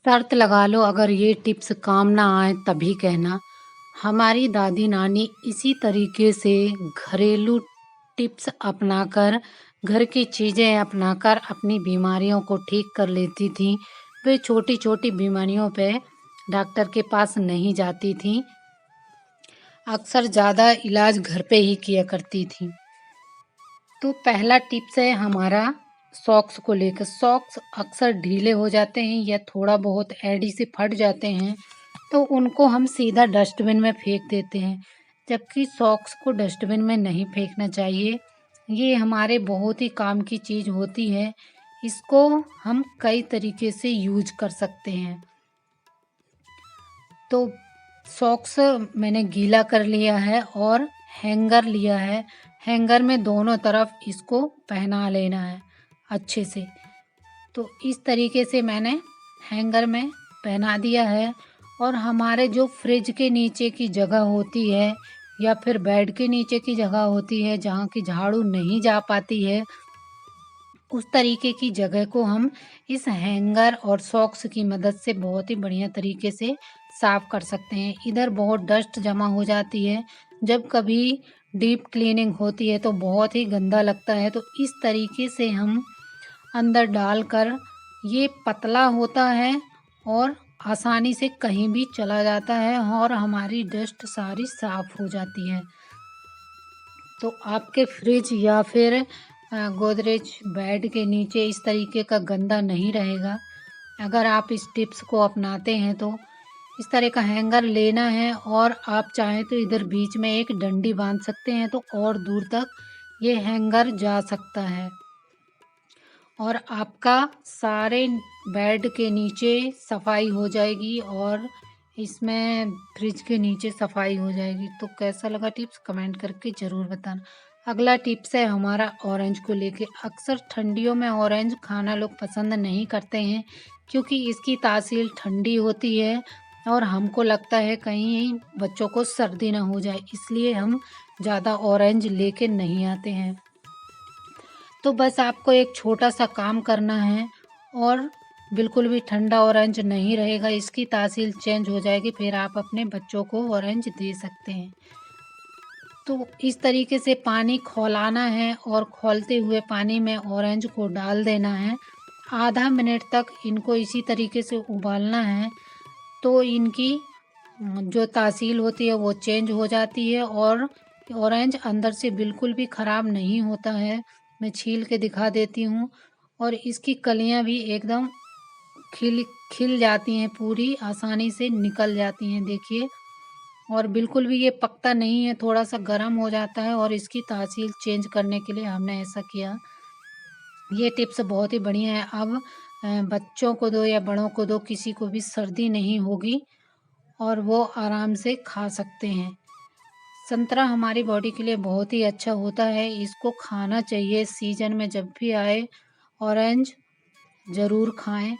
शर्त लगा लो, अगर ये टिप्स काम ना आए तभी कहना। हमारी दादी नानी इसी तरीके से घरेलू टिप्स अपनाकर, घर की चीज़ें अपनाकर अपनी बीमारियों को ठीक कर लेती थीं। वे छोटी छोटी बीमारियों पे डॉक्टर के पास नहीं जाती थीं, अक्सर ज़्यादा इलाज घर पे ही किया करती थीं। तो पहला टिप्स है हमारा सॉक्स को लेकर। सॉक्स अक्सर ढीले हो जाते हैं या थोड़ा बहुत एड़ी से फट जाते हैं, तो उनको हम सीधा डस्टबिन में फेंक देते हैं, जबकि सॉक्स को डस्टबिन में नहीं फेंकना चाहिए। ये हमारे बहुत ही काम की चीज़ होती है, इसको हम कई तरीके से यूज कर सकते हैं। तो सॉक्स मैंने गीला कर लिया है और हैंगर लिया है। हैंगर में दोनों तरफ इसको पहना लेना है अच्छे से। तो इस तरीके से मैंने हैंगर में पहना दिया है। और हमारे जो फ्रिज के नीचे की जगह होती है या फिर बेड के नीचे की जगह होती है जहाँ की झाड़ू नहीं जा पाती है, उस तरीके की जगह को हम इस हैंगर और सॉक्स की मदद से बहुत ही बढ़िया तरीके से साफ कर सकते हैं। इधर बहुत डस्ट जमा हो जाती है, जब कभी डीप क्लीनिंग होती है तो बहुत ही गंदा लगता है। तो इस तरीके से हम अंदर डालकर, ये पतला होता है और आसानी से कहीं भी चला जाता है और हमारी डस्ट सारी साफ हो जाती है। तो आपके फ्रिज या फिर गोदरेज बेड के नीचे इस तरीके का गंदा नहीं रहेगा। अगर आप इस टिप्स को अपनाते हैं तो इस तरह का हैंगर लेना है, और आप चाहें तो इधर बीच में एक डंडी बांध सकते हैं तो और दूर तक ये हैंगर जा सकता है। और आपका सारे बेड के नीचे सफाई हो जाएगी और इसमें फ्रिज के नीचे सफाई हो जाएगी। तो कैसा लगा टिप्स कमेंट करके ज़रूर बताना। अगला टिप्स है हमारा ऑरेंज को लेके। अक्सर ठंडियों में ऑरेंज खाना लोग पसंद नहीं करते हैं, क्योंकि इसकी तासीर ठंडी होती है और हमको लगता है कहीं बच्चों को सर्दी ना हो जाए, इसलिए हम ज़्यादा ऑरेंज लेके नहीं आते हैं। तो बस आपको एक छोटा सा काम करना है और बिल्कुल भी ठंडा ऑरेंज नहीं रहेगा, इसकी तासीर चेंज हो जाएगी, फिर आप अपने बच्चों को ऑरेंज दे सकते हैं। तो इस तरीके से पानी खौलाना है और खौलते हुए पानी में ऑरेंज को डाल देना है। आधा मिनट तक इनको इसी तरीके से उबालना है, तो इनकी जो तासीर होती है वो चेंज हो जाती है और ऑरेंज अंदर से बिल्कुल भी ख़राब नहीं होता है। मैं छील के दिखा देती हूँ। और इसकी कलियाँ भी एकदम खिल खिल जाती हैं, पूरी आसानी से निकल जाती हैं, देखिए। और बिल्कुल भी ये पकता नहीं है, थोड़ा सा गर्म हो जाता है और इसकी तासीर चेंज करने के लिए हमने ऐसा किया। ये टिप्स बहुत ही बढ़िया है। अब बच्चों को दो या बड़ों को दो, किसी को भी सर्दी नहीं होगी और वो आराम से खा सकते हैं। संतरा हमारी बॉडी के लिए बहुत ही अच्छा होता है, इसको खाना चाहिए सीजन में जब भी आए। ऑरेंज ज़रूर खाएं,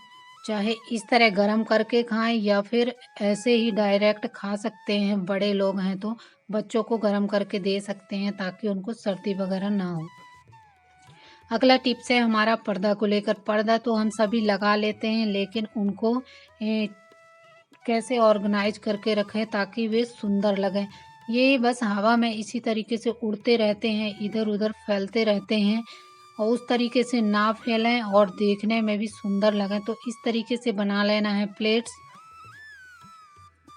चाहे इस तरह गरम करके खाएं या फिर ऐसे ही डायरेक्ट खा सकते हैं। बड़े लोग हैं तो बच्चों को गरम करके दे सकते हैं ताकि उनको सर्दी वगैरह ना हो। अगला टिप्स है हमारा पर्दा को लेकर। पर्दा तो हम सभी लगा लेते हैं, लेकिन उनको कैसे ऑर्गेनाइज करके रखें ताकि वे सुंदर लगें। ये बस हवा में इसी तरीके से उड़ते रहते हैं, इधर उधर फैलते रहते हैं, और उस तरीके से ना फैलें और देखने में भी सुंदर लगें। तो इस तरीके से बना लेना है प्लेट्स।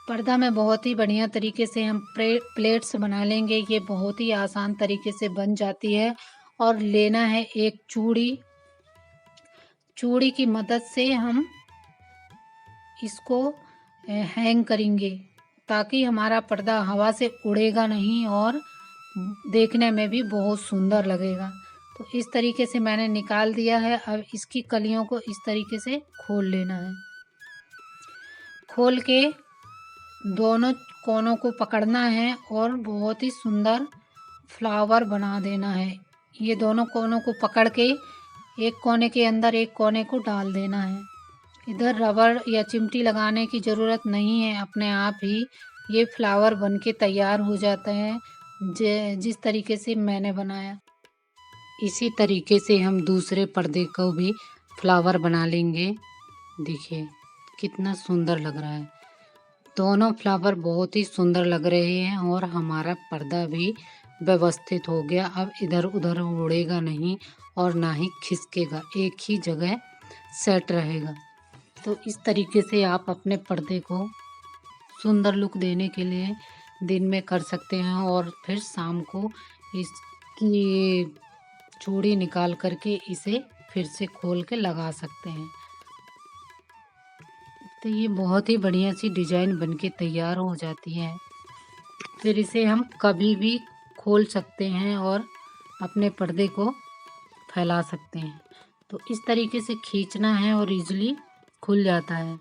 पर्दा में बहुत ही बढ़िया तरीके से हम प्लेट्स बना लेंगे, ये बहुत ही आसान तरीके से बन जाती है। और लेना है एक चूड़ी। चूड़ी की मदद से हम इसको हैंग करेंगे ताकि हमारा पर्दा हवा से उड़ेगा नहीं और देखने में भी बहुत सुंदर लगेगा। तो इस तरीके से मैंने निकाल दिया है। अब इसकी कलियों को इस तरीके से खोल लेना है। खोल के दोनों कोनों को पकड़ना है और बहुत ही सुंदर फ्लावर बना देना है। ये दोनों कोनों को पकड़ के एक कोने के अंदर एक कोने को डाल देना है। इधर रबड़ या चिमटी लगाने की ज़रूरत नहीं है, अपने आप ही ये फ्लावर बनके तैयार हो जाता है जिस तरीके से मैंने बनाया। इसी तरीके से हम दूसरे पर्दे को भी फ्लावर बना लेंगे, देखिए। कितना सुंदर लग रहा है। दोनों फ्लावर बहुत ही सुंदर लग रहे हैं और हमारा पर्दा भी व्यवस्थित हो गया। अब इधर उधर उड़ेगा नहीं और ना ही खिसकेगा, एक ही जगह सेट रहेगा। तो इस तरीके से आप अपने पर्दे को सुंदर लुक देने के लिए दिन में कर सकते हैं और फिर शाम को इसकी चूड़ी निकाल करके इसे फिर से खोल के लगा सकते हैं। तो ये बहुत ही बढ़िया सी डिजाइन बनके तैयार हो जाती है। फिर इसे हम कभी भी खोल सकते हैं और अपने पर्दे को फैला सकते हैं। तो इस तरीके से खींचना है और इजीली खुल जाता है,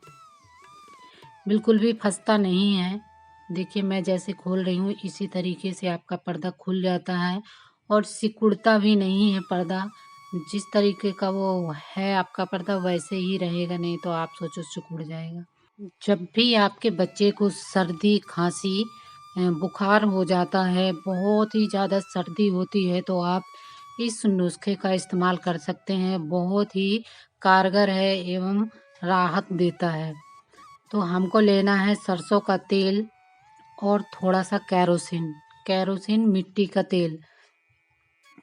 बिल्कुल भी फंसता नहीं है। देखिए मैं जैसे खोल रही हूँ इसी तरीके से आपका पर्दा खुल जाता है और सिकुड़ता भी नहीं है पर्दा। जिस तरीके का वो है आपका पर्दा वैसे ही रहेगा, नहीं तो आप सोचो सिकुड़ जाएगा। जब भी आपके बच्चे को सर्दी खांसी बुखार हो जाता है, बहुत ही ज़्यादा सर्दी होती है, तो आप इस नुस्खे का इस्तेमाल कर सकते हैं। बहुत ही कारगर है एवं राहत देता है। तो हमको लेना है सरसों का तेल और थोड़ा सा कैरोसिन मिट्टी का तेल।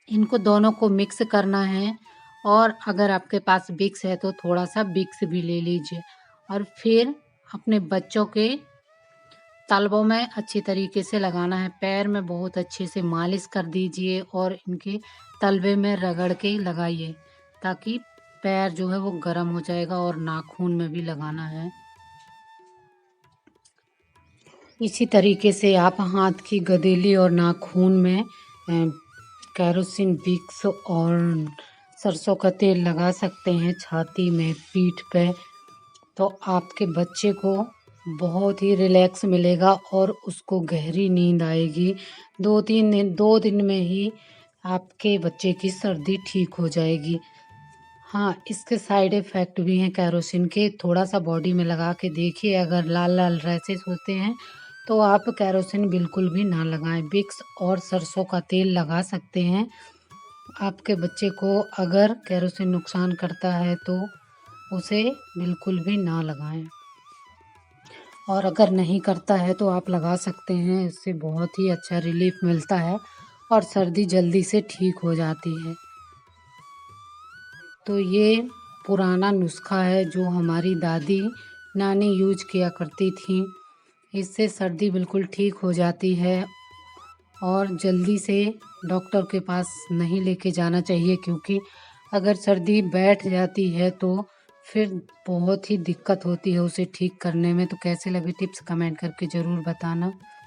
इनको दोनों को मिक्स करना है और अगर आपके पास विक्स है तो थोड़ा सा विक्स भी ले लीजिए और फिर अपने बच्चों के तलवों में अच्छी तरीके से लगाना है। पैर में बहुत अच्छे से मालिश कर दीजिए और इनके तलवे में रगड़ के लगाइए ताकि पैर जो है वो गर्म हो जाएगा और नाखून में भी लगाना है। इसी तरीके से आप हाथ की गदेली और नाखून में कैरोसिन विक्स और सरसों का तेल लगा सकते हैं, छाती में, पीठ पे। तो आपके बच्चे को बहुत ही रिलैक्स मिलेगा और उसको गहरी नींद आएगी। 2 दिन में ही आपके बच्चे की सर्दी ठीक हो जाएगी। हाँ, इसके साइड इफ़ेक्ट भी हैं कैरोसिन के। थोड़ा सा बॉडी में लगा के देखिए, अगर लाल लाल रैशेस होते हैं तो आप कैरोसिन बिल्कुल भी ना लगाएं। विक्स और सरसों का तेल लगा सकते हैं। आपके बच्चे को अगर कैरोसिन नुकसान करता है तो उसे बिल्कुल भी ना लगाएं, और अगर नहीं करता है तो आप लगा सकते हैं। इससे बहुत ही अच्छा रिलीफ मिलता है और सर्दी जल्दी से ठीक हो जाती है। तो ये पुराना नुस्खा है जो हमारी दादी नानी यूज किया करती थी। इससे सर्दी बिल्कुल ठीक हो जाती है और जल्दी से डॉक्टर के पास नहीं लेके जाना चाहिए, क्योंकि अगर सर्दी बैठ जाती है तो फिर बहुत ही दिक्कत होती है उसे ठीक करने में। तो कैसे लगी टिप्स कमेंट करके ज़रूर बताना।